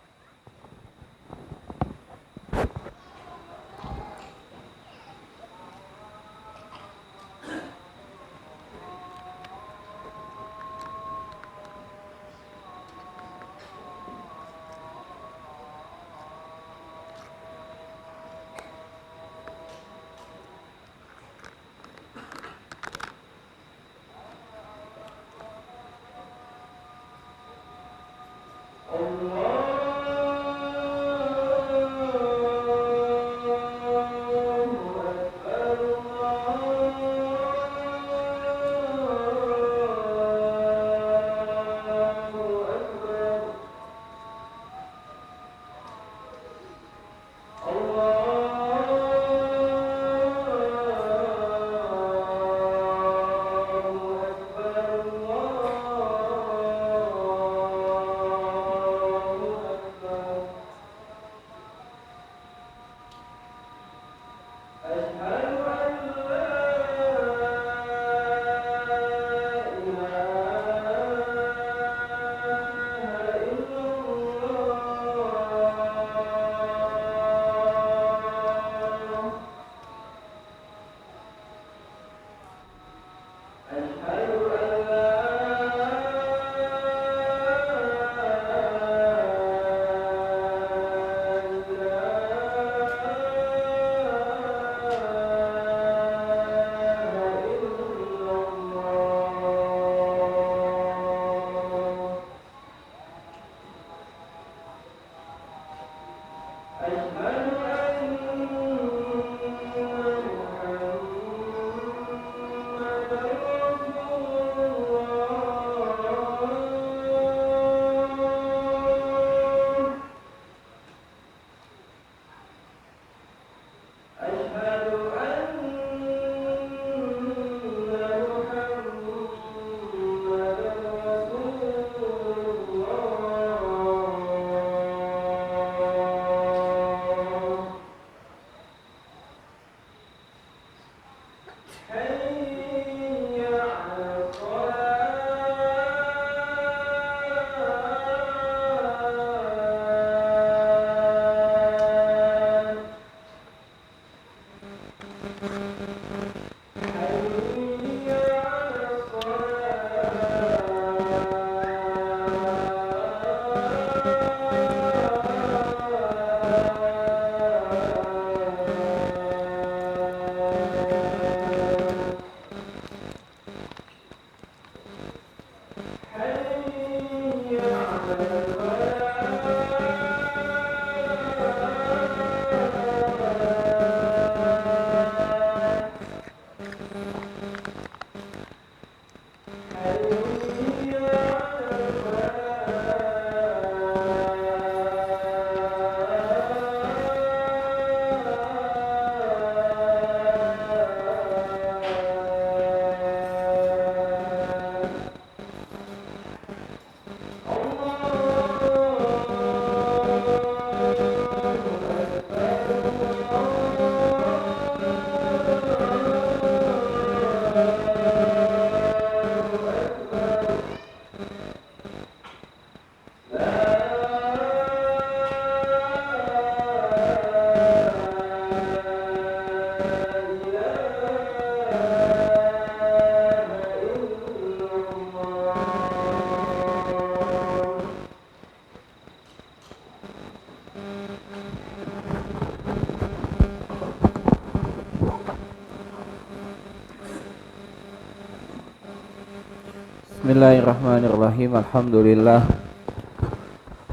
Bismillahirrahmanirrahim. Alhamdulillah.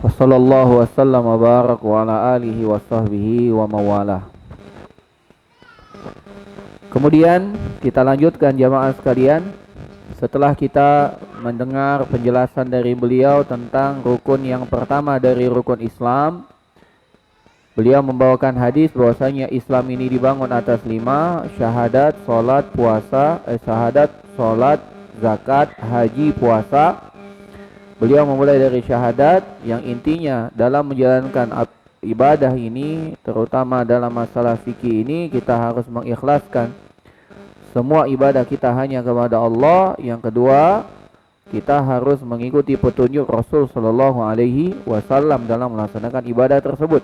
Wassallallahu wasallam wa barak wa ala alihi wa sahbihi wa mawalah. Kemudian kita lanjutkan jamaah sekalian. Setelah kita mendengar penjelasan dari beliau tentang rukun yang pertama dari rukun Islam, beliau membawakan hadis bahwasanya Islam ini dibangun atas 5: syahadat, salat, puasa, syahadat, salat, zakat, haji, puasa. Beliau memulai dari syahadat yang intinya dalam menjalankan ibadah ini, terutama dalam masalah fikih ini, kita harus mengikhlaskan semua ibadah kita hanya kepada Allah. Yang kedua, kita harus mengikuti petunjuk Rasul Shallallahu Alaihi Wasallam dalam melaksanakan ibadah tersebut.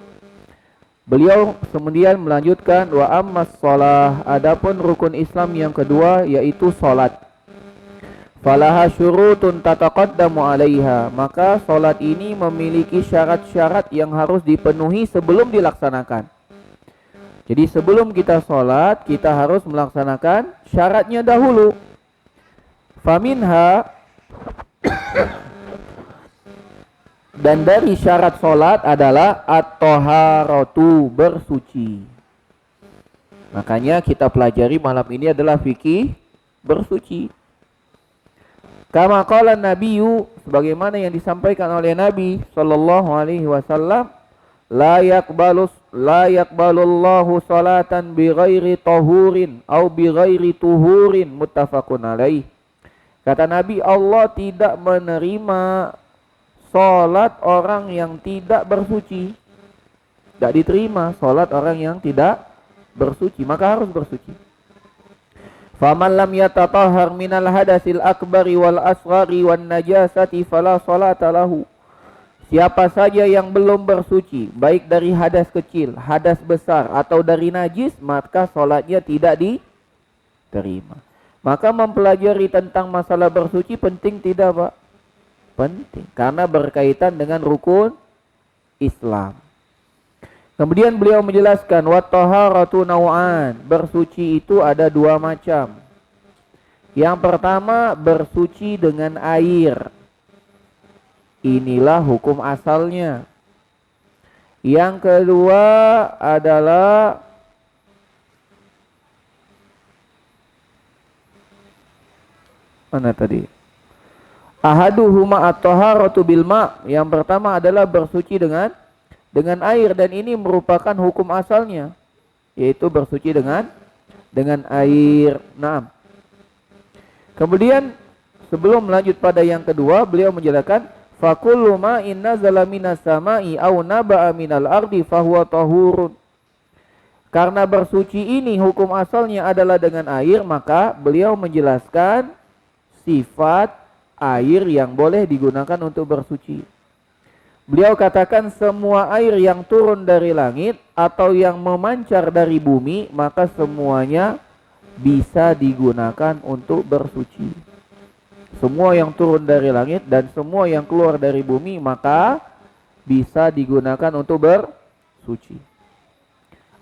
Beliau kemudian melanjutkan wa ammas shalah, adapun rukun Islam yang kedua yaitu salat. Falaha syurutun tataqaddamu alaiha, maka salat ini memiliki syarat-syarat yang harus dipenuhi sebelum dilaksanakan. Jadi sebelum kita salat, kita harus melaksanakan syaratnya dahulu. Faminha, dan dari syarat salat adalah at-taharatu, bersuci. Makanya kita pelajari malam ini adalah fikih bersuci. Kama qala Nabiyyu, sebagaimana yang disampaikan oleh Nabi sallallahu alaihi wasallam, la yaqbalullahu salatan bighairi tahurin au bighairi tuhurin, muttafaqun alaih. Kata Nabi, Allah tidak menerima salat orang yang tidak bersuci. Tidak diterima salat orang yang tidak bersuci, maka harus bersuci. Faman lam yatatahhar minal hadasil akbari wal asghari wan najasati fala salata lahu. Siapa saja yang belum bersuci, baik dari hadas kecil, hadas besar atau dari najis, maka salatnya tidak diterima. Maka mempelajari tentang masalah bersuci penting tidak, Pak? Penting, karena berkaitan dengan rukun Islam. Kemudian beliau menjelaskan wa taharatu naw'an, bersuci itu ada dua macam. Yang pertama bersuci dengan air. Inilah hukum asalnya. Yang kedua adalah mana tadi? Ahaduhuma at-taharatu bil ma'. Yang pertama adalah bersuci dengan air, dan ini merupakan hukum asalnya, yaitu bersuci dengan air. Nah, kemudian sebelum melanjut pada yang kedua, beliau menjelaskan fakullu ma'in nazala minas sama'i aw naba'a minal ardi fahuwa tahurun. Karena bersuci ini hukum asalnya adalah dengan air, maka beliau menjelaskan sifat air yang boleh digunakan untuk bersuci. Beliau katakan semua air yang turun dari langit atau yang memancar dari bumi, maka semuanya bisa digunakan untuk bersuci. Semua yang turun dari langit dan semua yang keluar dari bumi, maka bisa digunakan untuk bersuci.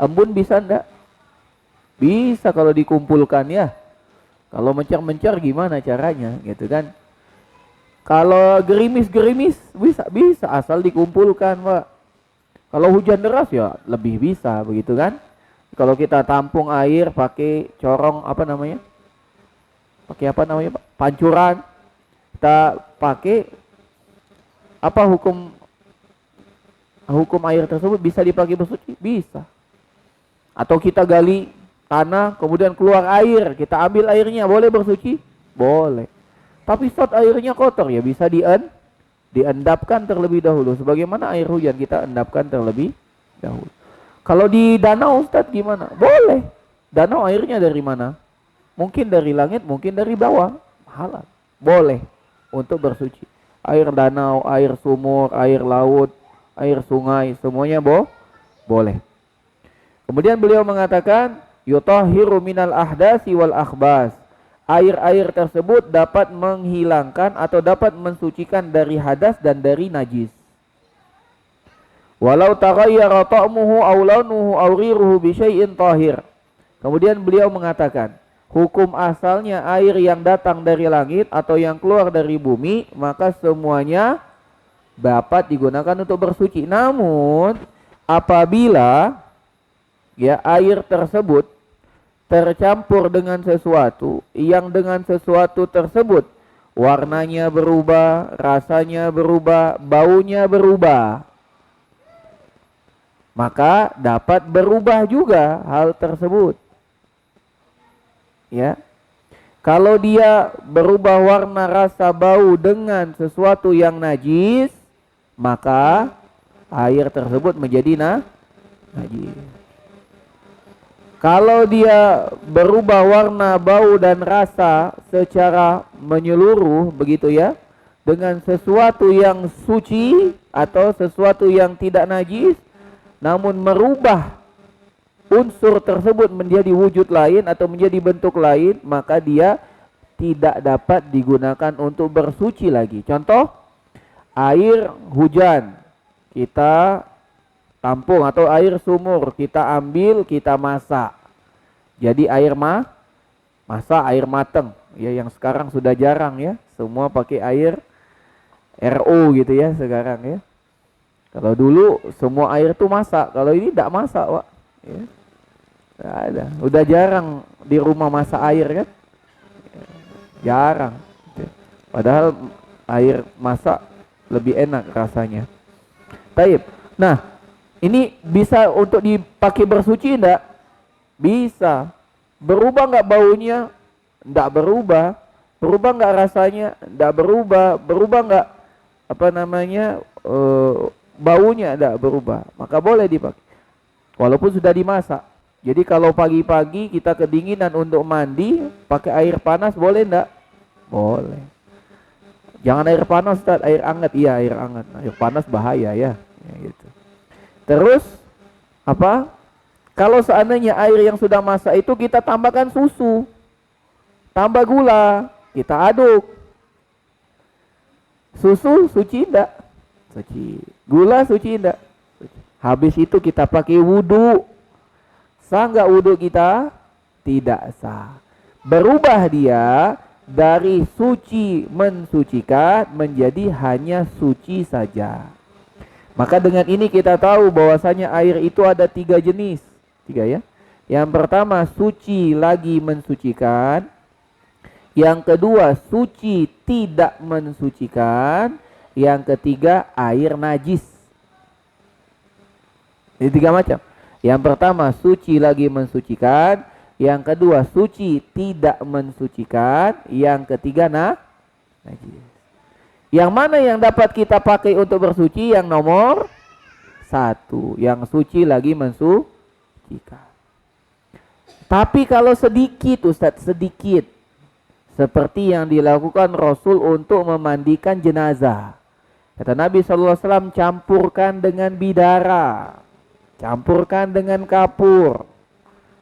Embun bisa enggak? Bisa kalau dikumpulkan ya. Kalau mencar-mencar gimana caranya gitu kan? Kalau gerimis-gerimis bisa asal dikumpulkan, Pak. Kalau hujan deras ya lebih bisa begitu kan? Kalau kita tampung air pakai corong apa namanya? Pakai apa namanya, Pak? Pancuran. kita pakai, apa hukum air tersebut bisa dipakai bersuci? Bisa. Atau kita gali tanah, kemudian keluar air, kita ambil airnya, boleh bersuci? Boleh. Tapi saat airnya kotor, ya bisa diendapkan terlebih dahulu. Sebagaimana air hujan kita endapkan terlebih dahulu. Kalau di danau Ustaz gimana? Boleh. Danau airnya dari mana? Mungkin dari langit, mungkin dari bawah. Halal. Boleh untuk bersuci. Air danau, air sumur, air laut, air sungai, semuanya boleh. Kemudian beliau mengatakan, yutahhiru minal ahdasi wal akhbas. Air-air tersebut dapat menghilangkan atau dapat mensucikan dari hadas dan dari najis. Walau taghayyara ta'muhu aw launuhu aw riruhu bi syai'in tahir. Kemudian beliau mengatakan, hukum asalnya air yang datang dari langit atau yang keluar dari bumi, maka semuanya dapat digunakan untuk bersuci. Namun apabila ya air tersebut tercampur dengan sesuatu yang dengan sesuatu tersebut warnanya berubah, rasanya berubah, baunya berubah, maka dapat berubah juga hal tersebut. Ya. Kalau dia berubah warna, rasa, bau dengan sesuatu yang najis, maka air tersebut menjadi najis. Kalau dia berubah warna, bau dan rasa secara menyeluruh begitu ya, dengan sesuatu yang suci atau sesuatu yang tidak najis, namun merubah unsur tersebut menjadi wujud lain atau menjadi bentuk lain, maka dia tidak dapat digunakan untuk bersuci lagi. Contoh, air hujan kita tampung atau air sumur kita ambil, kita masak. Jadi air masak, air mateng. Ya, yang sekarang sudah jarang ya. Semua pakai air RO gitu ya sekarang ya. Kalau dulu semua air tuh masak, kalau ini tidak masak, Pak. Ya. Nggak ada. Udah jarang di rumah masak air kan? Jarang. Padahal air masak lebih enak rasanya. Taib. Nah, ini bisa untuk dipakai bersuci enggak? Bisa. Berubah enggak baunya? Enggak berubah. Berubah enggak rasanya? Enggak berubah. Berubah enggak baunya? Enggak berubah. Maka boleh dipakai. Walaupun sudah dimasak. Jadi kalau pagi-pagi kita kedinginan untuk mandi, pakai air panas boleh enggak? Boleh. Jangan air panas, Ustaz, air hangat. Iya, air hangat. Air panas bahaya ya. Ya gitu. Terus apa? Kalau seandainya air yang sudah masak itu kita tambahkan susu, tambah gula, kita aduk. Susu suci enggak? Suci. Gula suci enggak? Suci. Habis itu kita pakai wudu. Sah enggak wudu kita? Tidak sah. Berubah dia dari suci mensucikan menjadi hanya suci saja. Maka dengan ini kita tahu bahwasanya air itu ada 3 jenis. 3 ya. Yang pertama suci lagi mensucikan. Yang kedua suci tidak mensucikan. Yang ketiga air najis. Ini 3 macam. Yang pertama suci lagi mensucikan. Yang kedua suci tidak mensucikan. Yang ketiga najis. Yang mana yang dapat kita pakai untuk bersuci? Yang nomor 1. Yang suci lagi mensucikan. Tapi kalau sedikit Ustadz, sedikit. Seperti yang dilakukan Rasul untuk memandikan jenazah. Kata Nabi SAW, campurkan dengan bidara. Campurkan dengan kapur.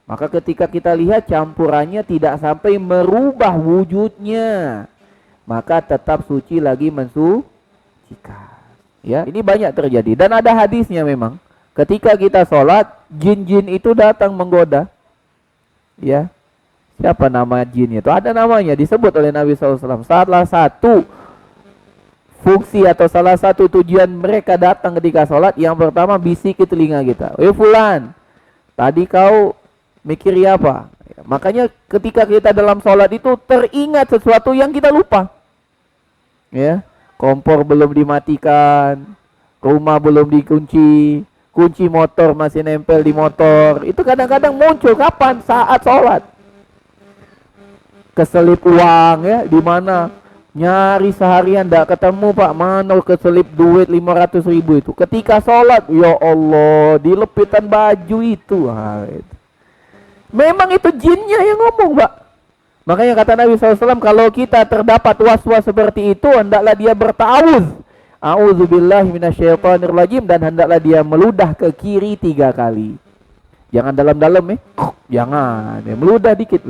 Maka ketika kita lihat campurannya tidak sampai merubah wujudnya, maka tetap suci lagi mensucikan. Ya, ini banyak terjadi dan ada hadisnya memang. Ketika kita sholat, jin-jin itu datang menggoda. Ya, siapa nama jin itu? Ada namanya disebut oleh Nabi SAW. Salah satu fungsi atau salah satu tujuan mereka datang ketika sholat, yang pertama bisik ke telinga kita. Fulan, tadi kau mikir apa? Makanya ketika kita dalam sholat itu teringat sesuatu yang kita lupa. ya. Kompor belum dimatikan, rumah belum dikunci, kunci motor masih nempel di motor. Itu kadang-kadang muncul kapan? Saat sholat. Keselip uang ya, di mana nyari seharian tidak ketemu Pak, mana keselip duit 500.000 itu. Ketika sholat, ya Allah, dilepitan baju itu. Itu. Memang itu jinnya yang ngomong Pak. Makanya kata Nabi SAW, kalau kita terdapat was-was seperti itu, hendaklah dia berta'awuz. A'udzubillahi minasyaitonirrajim, dan hendaklah dia meludah ke kiri 3 kali. Jangan dalam-dalam jangan, meludah dikit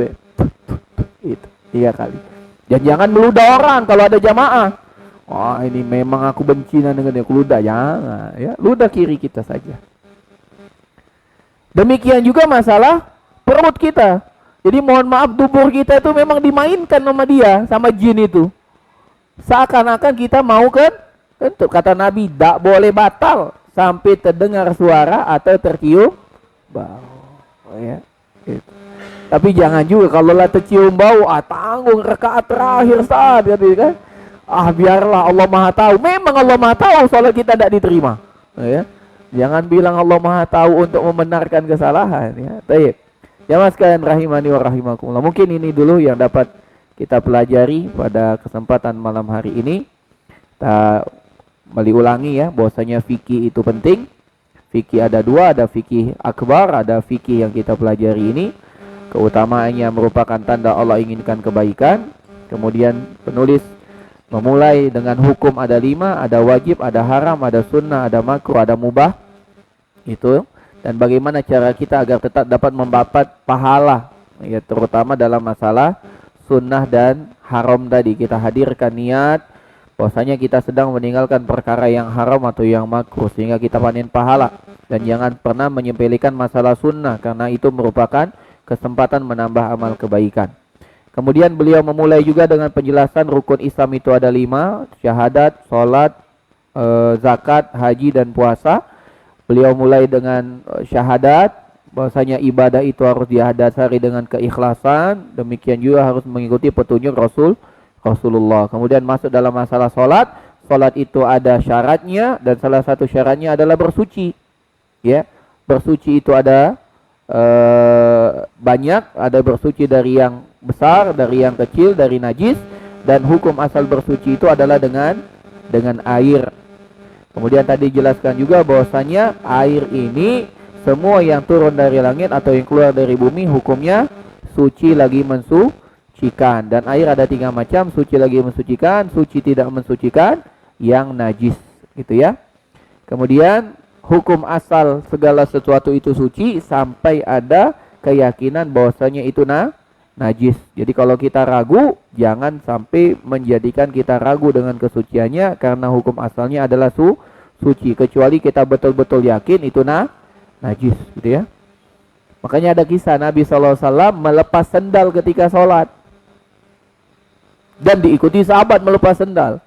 itu 3 kali. Dan jangan meludah orang kalau ada jamaah. Wah, ini memang aku benci dengan dia, ludah, jangan ya, ludah kiri kita saja. Demikian juga masalah perut kita. Jadi mohon maaf, dubur kita itu memang dimainkan sama dia, sama jin itu. Seakan-akan kita mau kan kata Nabi, tidak boleh batal sampai terdengar suara atau tercium bau. Ya, gitu. Tapi jangan juga kalau lah tercium bau, tanggung rakaat terakhir saat gitu kan. Biarlah Allah Maha tahu. Memang Allah Maha tahu salat kita tidak diterima. Ya. Jangan bilang Allah Maha tahu untuk membenarkan kesalahan ya. Baik. Jamaah sekalian rahimani wa rahimakumullah. Mungkin ini dulu yang dapat kita pelajari pada kesempatan malam hari ini. Kita ulangi ya, bahwasanya fikih itu penting. Fikih ada 2, ada fikih akbar, ada fikih yang kita pelajari ini. Keutamaannya merupakan tanda Allah inginkan kebaikan. Kemudian penulis memulai dengan hukum ada 5, ada wajib, ada haram, ada sunnah, ada makruh, ada mubah. Itu. Dan bagaimana cara kita agar tetap dapat mendapat pahala, ya, terutama dalam masalah sunnah dan haram tadi. Kita hadirkan niat bahwasanya kita sedang meninggalkan perkara yang haram atau yang makruh sehingga kita panen pahala. Dan jangan pernah menyepelekan masalah sunnah karena itu merupakan kesempatan menambah amal kebaikan. Kemudian beliau memulai juga dengan penjelasan rukun Islam itu ada 5, syahadat, sholat, zakat, haji, dan puasa. Beliau mulai dengan syahadat, bahwasanya ibadah itu harus didasari dengan keikhlasan. Demikian juga harus mengikuti petunjuk Rasulullah. Kemudian masuk dalam masalah sholat. Sholat itu ada syaratnya, dan salah satu syaratnya adalah bersuci. Ya, bersuci itu ada banyak, ada bersuci dari yang besar, dari yang kecil, dari najis, dan hukum asal bersuci itu adalah dengan air. Kemudian tadi jelaskan juga bahwasanya air ini semua yang turun dari langit atau yang keluar dari bumi hukumnya suci lagi mensucikan. Dan air ada 3 macam, suci lagi mensucikan, suci tidak mensucikan, yang najis, gitu ya. Kemudian hukum asal segala sesuatu itu suci sampai ada keyakinan bahwasanya itu najis. Jadi kalau kita ragu, jangan sampai menjadikan kita ragu dengan kesuciannya karena hukum asalnya adalah suci, kecuali kita betul-betul yakin itu najis, gitu ya. Makanya ada kisah Nabi SAW melepas sendal ketika sholat dan diikuti sahabat melepas sendal.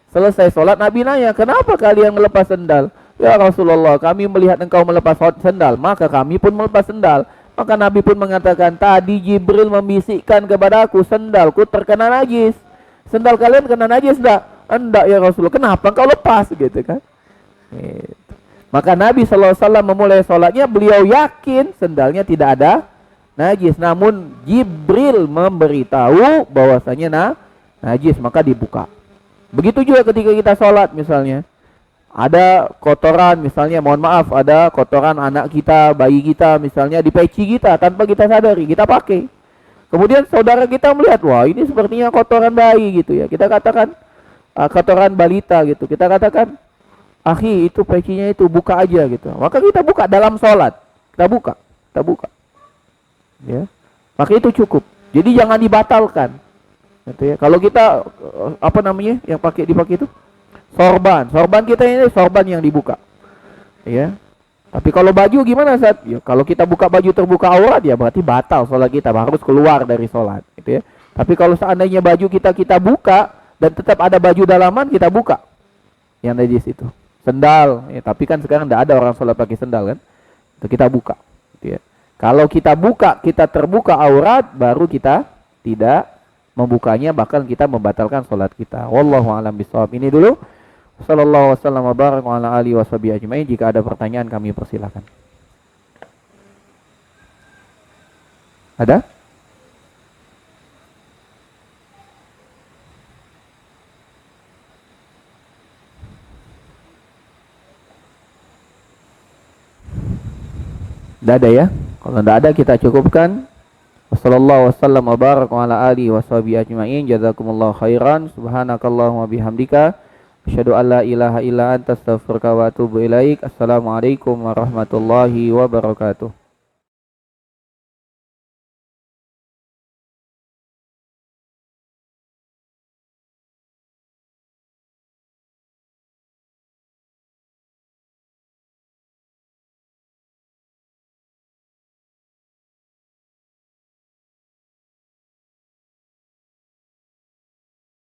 Selesai sholat Nabi nanya, kenapa kalian melepas sendal? Ya Rasulullah, kami melihat engkau melepas sendal, maka kami pun melepas sendal. Maka Nabi pun mengatakan, tadi Jibril membisikkan kepadaku, sendalku terkena najis. Sendal kalian kena najis enggak? Enggak ya Rasulullah. Kenapa engkau lepas, gitu kan? Gitu. Maka Nabi SAW memulai sholatnya, beliau yakin sendalnya tidak ada najis. Namun Jibril memberitahu bahwasanya najis, maka dibuka. Begitu juga ketika kita sholat misalnya. Ada kotoran misalnya, mohon maaf, ada kotoran anak kita, bayi kita misalnya di peci kita tanpa kita sadari, kita pakai. Kemudian saudara kita melihat, wah ini sepertinya kotoran bayi gitu ya. Kita katakan kotoran balita gitu. Kita katakan, akhi itu pecinya itu buka aja gitu. Maka kita buka dalam sholat. Kita buka. Ya. Maka itu cukup. Jadi jangan dibatalkan. Gitu ya. Kalau kita yang dipakai itu? Sorban kita ini sorban yang dibuka, ya. Tapi kalau baju gimana Ustaz? Ya, kalau kita buka baju terbuka aurat ya berarti batal sholat kita, harus keluar dari sholat, gitu ya. Tapi kalau seandainya baju kita buka dan tetap ada baju dalaman, kita buka yang najis itu, sendal. Ya, tapi kan sekarang tidak ada orang sholat pakai sendal kan? Itu kita buka, gitu ya. Kalau kita buka, kita terbuka aurat, baru kita tidak membukanya bahkan kita membatalkan sholat kita. Wallahu a'lam bishawab. Ini dulu. Sallallahu wasallam wa baraka ala alihi washabihi ajmain. Jika ada pertanyaan kami persilakan. Ada? Tidak ada ya? Kalau tidak ada kita cukupkan. Wassallallahu wasallam wa baraka ala alihi washabihi ajmain. Jazakumullahu khairan. Subhanakallahumma bihamdika asyhadu an la ilaha illa anta astaghfiruka wa atubu ilaik. Assalamualaikum warahmatullahi wabarakatuh.